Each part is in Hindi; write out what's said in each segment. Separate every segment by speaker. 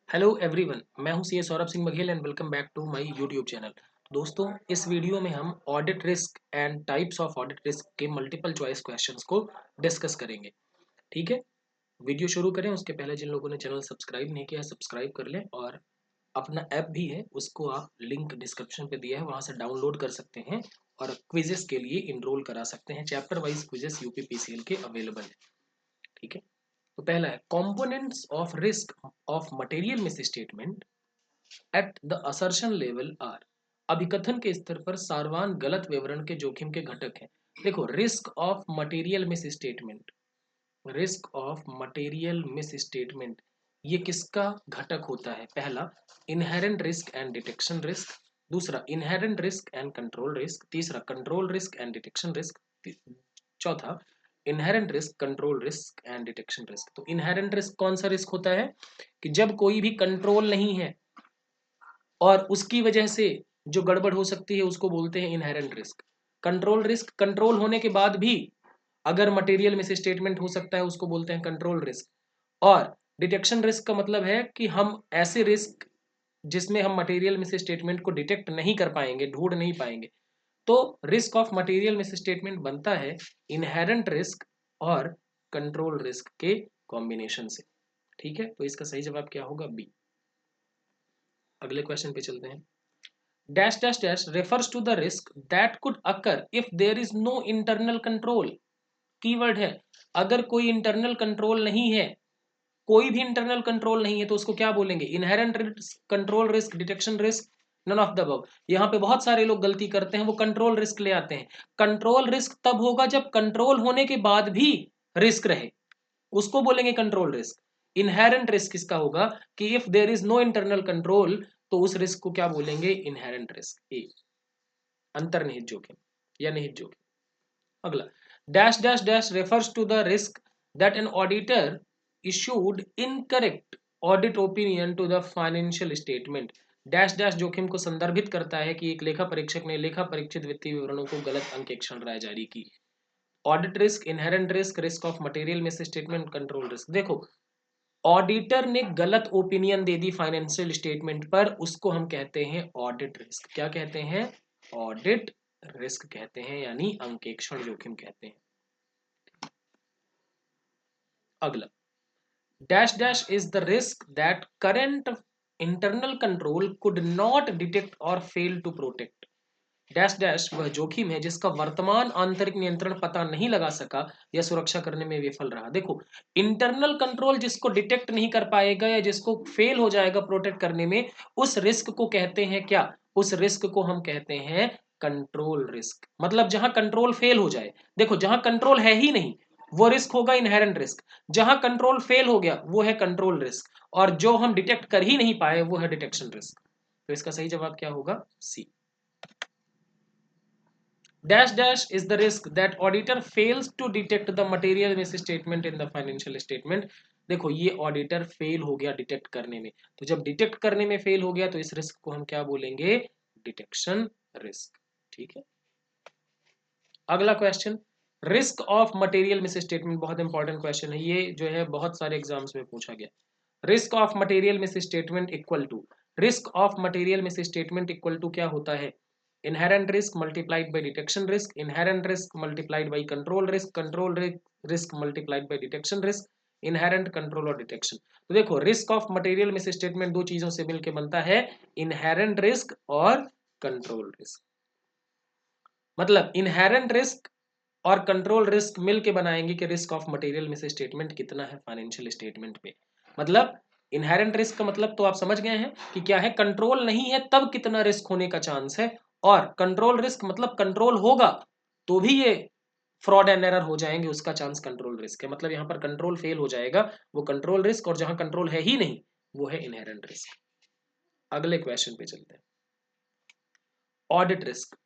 Speaker 1: हेलो एवरीवन, मैं हूं CA Saurabh Singh Baghel and welcome back to my YouTube channel. दोस्तों, इस वीडियो में हम audit risk and types of audit risk के मल्टीपल चॉइस क्वेश्चंस को डिस्कस करेंगे। ठीक है, वीडियो शुरू करें उसके पहले जिन लोगों ने चैनल सब्सक्राइब नहीं किया है सब्सक्राइब कर लें, और अपना ऐप भी है उसको आप लिंक डिस्क्रिप्शन पे दिया है वहां से डाउनलोड कर सकते हैं और क्विजेस के लिए इनरोल करा सकते हैं। चैप्टर वाइज क्विजेस यूपीपीसीएल के अवेलेबल है। ठीक है, तो पहला है components of risk of material misstatement at the assertion level are. अभिकथन के स्तर पर सारवान गलत विवरण के जोखिम के घटक हैं। देखो, risk of material misstatement, risk of material misstatement ये किसका घटक होता है? पहला, inherent risk and detection risk. दूसरा, inherent risk and control risk. तीसरा, control risk and detection risk. चौथा, inherent risk, control risk and detection risk. तो इनहेरेंट रिस्क कौन सा रिस्क होता है? कि जब कोई भी कंट्रोल नहीं है और उसकी वजह से जो गड़बड़ हो सकती है उसको बोलते हैं inherent risk. Control risk, control होने के बाद भी अगर मटेरियल मिस स्टेटमेंट हो सकता है उसको बोलते हैं कंट्रोल रिस्क। और डिटेक्शन रिस्क का मतलब है कि हम ऐसे रिस्क जिसमें हम मटेरियल मिस स्टेटमेंट को डिटेक्ट नहीं कर पाएंगे, ढूंढ नहीं पाएंगे। तो risk of material miss statement बनता है इनहेरेंट रिस्क और कंट्रोल रिस्क के कॉम्बिनेशन से। ठीक है, तो इसका सही जवाब क्या होगा? बी। अगले क्वेश्चन पे चलते हैं। Dash dash dash refers to the risk that could occur if there is no internal control। Keyword है, अगर कोई इंटरनल कंट्रोल नहीं है, कोई भी इंटरनल कंट्रोल नहीं है तो उसको क्या बोलेंगे? Inherent risk, control risk, detection risk, none of the above. यहाँ पे बहुत सारे लोग गलती करते हैं, वो कंट्रोल रिस्क ले आते हैं। कंट्रोल रिस्क तब होगा जब कंट्रोल होने के बाद भी रिस्क रहे, उसको बोलेंगे कंट्रोल रिस्क। इनहेरेंट रिस्क किसका होगा? कि if there is no internal control तो उस रिस्क को क्या बोलेंगे? Inherent risk. ए, अंतर्निहित जोखिम या निहित जोखिम। अगला, dash dash dash refers to the risk that an auditor issued incorrect audit opinion to the financial statement. Dash dash जोखिम को संदर्भित करता है कि एक लेखा परीक्षक ने लेखा परीक्षित वित्तीय विवरणों को गलत अंकेक्षण राय जारी की। Audit risk, inherent risk, risk of material miss statement, control risk. देखो, ऑडिटर ने गलत opinion they the financial statement पर, उसको हम कहते हैं ऑडिट रिस्क। क्या कहते हैं? ऑडिट रिस्क कहते हैं, यानी अंकेक्षण जोखिम कहते हैं। अगला, dash dash is the risk that current internal control could not detect और fail to protect. Dash dash वह जोखिम है जिसका वर्तमान आंतरिक नियंत्रण पता नहीं लगा सका या सुरक्षा करने में विफल रहा। देखो, इंटरनल कंट्रोल जिसको डिटेक्ट नहीं कर पाएगा या जिसको फेल हो जाएगा प्रोटेक्ट करने में, उस रिस्क को कहते हैं क्या? उस रिस्क को हम कहते हैं कंट्रोल रिस्क। मतलब जहां कंट्रोल फेल हो जाए। देखो, जहां कंट्रोल है ही नहीं वो रिस्क होगा इनहेरेंट रिस्क, जहां कंट्रोल फेल हो गया वो है कंट्रोल रिस्क, और जो हम डिटेक्ट कर ही नहीं पाए वो है डिटेक्शन रिस्क। तो इसका सही जवाब क्या होगा? सी। Dash dash is the risk that auditor fails to detect the material misstatement in the financial statement। देखो, ये ऑडिटर फेल हो गया डिटेक्ट करने में, तो जब डिटेक्ट करने में फेल हो गया तो इस रिस्क को हम क्या बोलेंगे? Detection risk. ठीक है, अगला question, risk of material miss statement. बहुत इंपॉर्टेंट क्वेश्चन है ये, जो है बहुत सारे एग्जाम्स में पूछा गया। Risk of material misstatement equal to, risk of material misstatement equal to क्या होता है? Inherent risk multiplied by detection risk, inherent risk multiplied by control risk, control risk multiplied by detection risk, inherent, control और डिटेक्शन। तो देखो, risk of material misstatement दो चीजों से मिलकर बनता है, इनहेरेंट रिस्क और कंट्रोल रिस्क। मतलब इनहेरेंट रिस्क और कंट्रोल रिस्क मिलके बनाएंगे कि risk of material miss statement कितना है फाइनेंशियल स्टेटमेंट पे। मतलब इनहेरेंट रिस्क का मतलब तो आप समझ गए हैं कि क्या है? कंट्रोल नहीं है तब कितना रिस्क होने का चांस है, और कंट्रोल रिस्क मतलब कंट्रोल होगा तो भी ये फ्रॉड एंड एरर हो जाएंगे, उसका चांस कंट्रोल रिस्क है। मतलब यहाँ पर कंट्रोल फेल हो जाएगा वो कंट्रोल रिस्क, और जहां कंट्रोल है ही नहीं वो है इनहेरेंट रिस्क। अगले क्वेश्चन पे चलते हैं, ऑडिट रिस्क।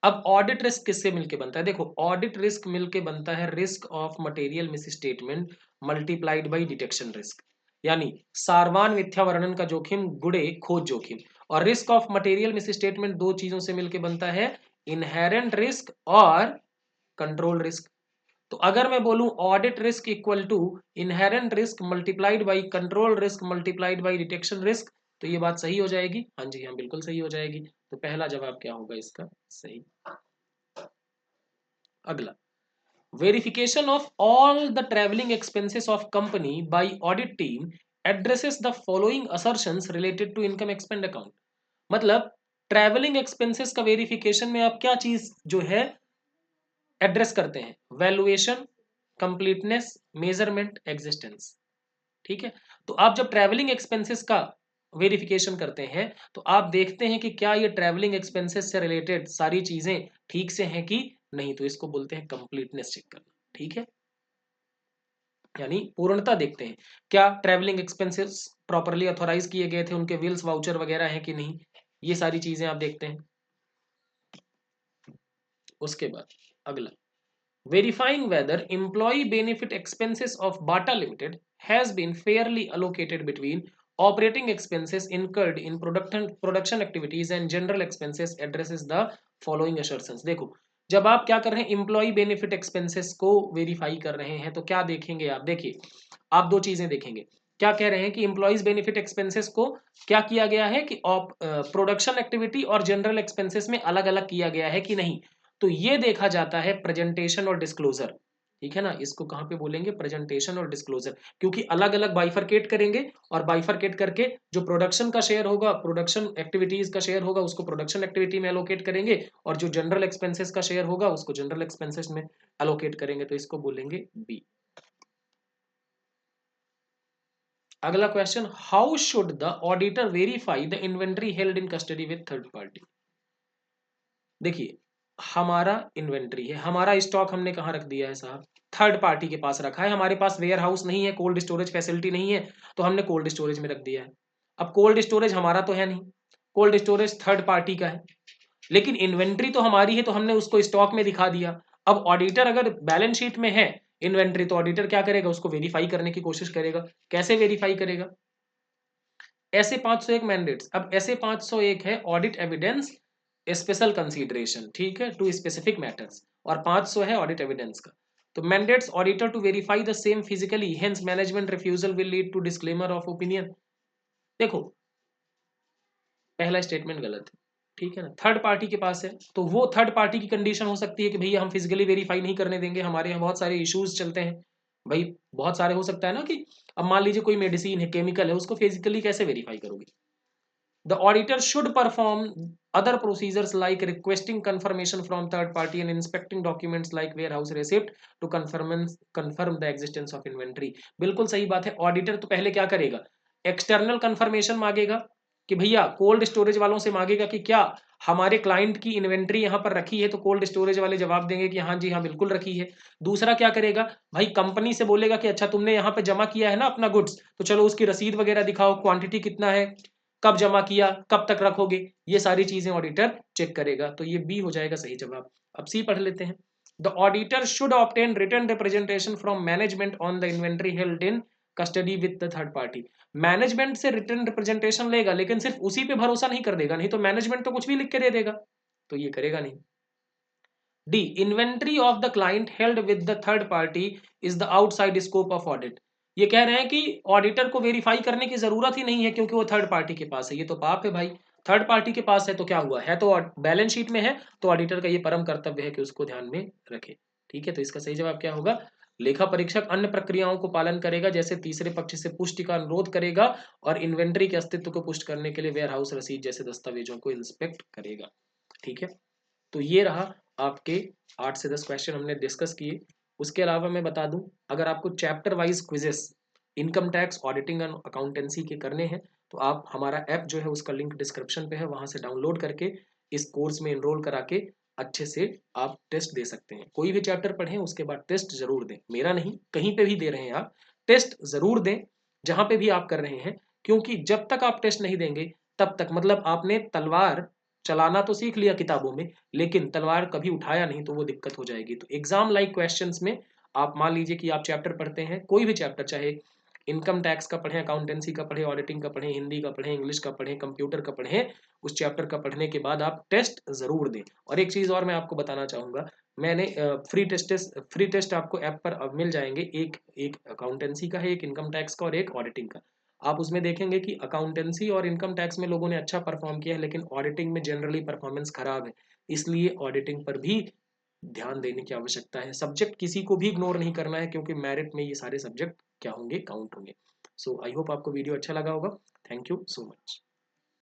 Speaker 1: अब ऑडिट रिस्क किससे मिलके बनता है? देखो, ऑडिट रिस्क मिलके बनता है risk of material miss statement multiplied by detection risk, यानी सारवान मिथ्या वर्णन का जोखिम गुणे खोज जोखिम। और risk of material misstatement दो चीजों से मिलके बनता है, इनहेरेंट रिस्क और कंट्रोल रिस्क। तो अगर मैं बोलूं audit risk equal to inherent risk multiplied by control risk multiplied by detection risk, तो ये बात सही हो जाएगी। हाँ जी हाँ, बिल्कुल सही हो जाएगी। तो पहला जवाब क्या होगा इसका सही। अगला, verification of all the traveling expenses of company by audit team addresses the following assertions related to income expense account। मतलब ट्रैवलिंग एक्सपेंसेस का वेरिफिकेशन में आप क्या चीज जो है एड्रेस करते हैं, वैल्यूएशन, कंप्लीटनेस, मेजरमेंट, एग्जिस्टेंस। ठीक है, तो आप जब ट्रैवलिंग एक्सपेंसेस का वेरिफिकेशन करते हैं तो आप देखते हैं कि क्या ये ट्रैवलिंग एक्सपेंसेस से रिलेटेड सारी चीजें ठीक से हैं कि नहीं, तो इसको बोलते हैं कंप्लीटनेस चेक करना। ठीक है, यानी पूर्णता देखते हैं, क्या ट्रैवलिंग एक्सपेंसेस प्रॉपरली ऑथोराइज किए गए थे, उनके बिल्स वाउचर वगैरह हैं कि नहीं, ये सारी चीजें आप देखते हैं। उसके बाद अगला, verifying whether employee benefit expenses of Bata Limited has been fairly allocated between operating expenses incurred in production activities and general expenses addresses the following assertions। देखो, जब आप क्या कर रहे हैं, एम्प्लॉय बेनिफिट एक्सपेंसेस को वेरीफाई कर रहे हैं, तो क्या देखेंगे आप, देखिए आप दो चीजें देखेंगे। क्या कह रहे हैं कि एम्प्लॉयज बेनिफिट एक्सपेंसेस को क्या किया गया है कि प्रोडक्शन एक्टिविटी और जनरल एक्सपेंसेस में अलग अलग किया गया है कि नहीं, तो ये देखा जाता है प्रेजेंटेशन और डिस्क्लोजर। ठीक है ना, इसको कहां पे बोलेंगे, प्रेजेंटेशन और डिस्क्लोजर, क्योंकि अलग अलग बाइफरकेट करेंगे और बाइफरकेट करके जो प्रोडक्शन का शेयर होगा, प्रोडक्शन एक्टिविटीज का शेयर होगा, उसको प्रोडक्शन एक्टिविटी में एलोकेट करेंगे, और जो जनरल एक्सपेंसेस का शेयर होगा उसको जनरल एक्सपेंसेस में एलोकेट करेंगे, तो इसको बोलेंगे बी। अगला question, how should the auditor verify the inventory held in custody with third party. देखिए, हमारा इन्वेंट्री है, हमारा स्टॉक हमने कहाँ रख दिया है साहब, थर्ड पार्टी के पास रखा है। हमारे पास वेयर हाउस नहीं है, कोल्ड स्टोरेज फैसिलिटी नहीं है, तो हमने कोल्ड स्टोरेज में रख दिया है। अब कोल्ड स्टोरेज हमारा तो है नहीं, कोल्ड स्टोरेज थर्ड पार्टी का है, लेकिन इन्वेंट्री तो हमारी है, तो हमने उसको स्टॉक में दिखा दिया। अब ऑडिटर अगर बैलेंस शीट में है इन्वेंट्री, तो ऑडिटर क्या करेगा, उसको वेरीफाई करने की कोशिश करेगा। कैसे वेरीफाई करेगा, ऐसे 501 मैंडेट्स। अब ऐसे 501 है ऑडिट एविडेंस स्पेशल कंसीडरेशन, ठीक है, टू स्पेसिफिक मैटर्स, और 500 है ऑडिट एविडेंस का। तो mandates auditor to verify the same physically, hence management refusal will lead to disclaimer of opinion. देखो, पहला स्टेटमेंट गलत है, ठीक है ना, थर्ड पार्टी के पास है, तो वो थर्ड पार्टी की कंडीशन हो सकती है कि भैया हम फिजिकली वेरीफाई नहीं करने देंगे, हमारे यहाँ बहुत सारे इश्यूज चलते हैं। भाई बहुत सारे हो सकता है ना, कि अब मान लीजिए कोई मेडिसिन है, केमिकल है, उसको फिजिकली कैसे वेरीफाई करोगे। The auditor should perform other procedures like requesting confirmation from third party and inspecting documents like warehouse receipt to confirm the existence of inventory। बिल्कुल सही बात है, ऑडिटर तो पहले क्या करेगा, एक्सटर्नल कंफर्मेशन मांगेगा कि भैया कोल्ड स्टोरेज वालों से मांगेगा कि क्या हमारे क्लाइंट की इन्वेंट्री यहाँ पर रखी है, तो कोल्ड स्टोरेज वाले जवाब देंगे कि हाँ जी हाँ बिल्कुल रखी है। दूसरा क्या करेगा, भाई कंपनी से बोलेगा कि अच्छा तुमने यहाँ पे जमा किया है ना अपना गुड्स, तो चलो उसकी रसीद वगैरह दिखाओ, क्वांटिटी कितना है, कब जमा किया, कब तक रखोगे, ये सारी चीजें ऑडिटर चेक करेगा। तो ये बी हो जाएगा सही जवाब। अब सी पढ़ लेते हैं। The auditor should obtain written representation from management on the inventory held in custody with the third party. Management से रिटन रिप्रेजेंटेशन लेगा, लेकिन सिर्फ उसी पे भरोसा नहीं कर देगा, नहीं तो मैनेजमेंट तो कुछ भी लिख के दे देगा, तो ये करेगा नहीं। D, inventory of the client held with the third party is the outside scope of audit. ये कह रहे हैं कि ऑडिटर को वेरीफाई करने की जरूरत ही नहीं है, क्योंकि वो थर्ड पार्टी के पास है। ये तो पाप है भाई, थर्ड पार्टी के पास है तो क्या हुआ है, तो बैलेंस शीट में है, तो ऑडिटर का ये परम कर्तव्य है कि उसको ध्यान में रखे। ठीक है, तो इसका सही जवाब क्या होगा, लेखा परीक्षक अन्य प्रक्रियाओं को पालन करेगा, जैसे तीसरे पक्ष से पुष्टि का अनुरोध करेगा और इन्वेंट्री के अस्तित्व को पुष्ट करने के लिए वेयर हाउस रसीद जैसे दस्तावेजों को इंस्पेक्ट करेगा। ठीक है, तो ये रहा आपके 8 से 10 क्वेश्चन हमने डिस्कस किए। उसके अलावा मैं बता दूं, अगर आपको chapter wise quizzes income tax, auditing and accountancy के करने हैं, तो आप हमारा ऐप जो है उसका लिंक डिस्क्रिप्शन पे है, वहां से डाउनलोड करके इस कोर्स में इनरोल करा के अच्छे से आप टेस्ट दे सकते हैं। कोई भी चैप्टर पढ़ें उसके बाद टेस्ट जरूर दें, मेरा नहीं कहीं पे भी दे रहे हैं आप, टेस्ट जरूर दें जहां पे भी आप कर रहे हैं, क्योंकि जब तक आप टेस्ट नहीं देंगे तब तक, मतलब आपने तलवार चलाना तो सीख लिया किताबों में, लेकिन तलवार कभी उठाया नहीं, तो वो दिक्कत हो जाएगी। तो एग्जाम लाइक क्वेश्चंस में आप मान लीजिए कि आप चैप्टर पढ़ते हैं, कोई भी चैप्टर, चाहे इनकम टैक्स का पढ़ें, अकाउंटेंसी का पढ़ें, ऑडिटिंग का पढ़ें, हिंदी का पढ़ें, इंग्लिश का पढ़ें, कंप्यूटर का पढ़ें, उस चैप्टर का पढ़ने के बाद आप टेस्ट जरूर दें। और एक चीज़ और मैं आपको बताना चाहूँगा, मैंने फ्री टेस्ट आपको ऐप पर अब मिल जाएंगे, एक एक अकाउंटेंसी का है, एक इनकम टैक्स का और एक ऑडिटिंग का। आप उसमें देखेंगे कि अकाउंटेंसी और इनकम टैक्स में लोगों ने अच्छा परफॉर्म किया है, लेकिन ऑडिटिंग में जनरली परफॉर्मेंस खराब है। इसलिए ऑडिटिंग पर भी ध्यान देने की आवश्यकता है। सब्जेक्ट किसी को भी इग्नोर नहीं करना है, क्योंकि मेरिट में ये सारे सब्जेक्ट क्या होंगे, काउंट होंगे। सो आई होप आपको वीडियो अच्छा लगा होगा। Thank you so much.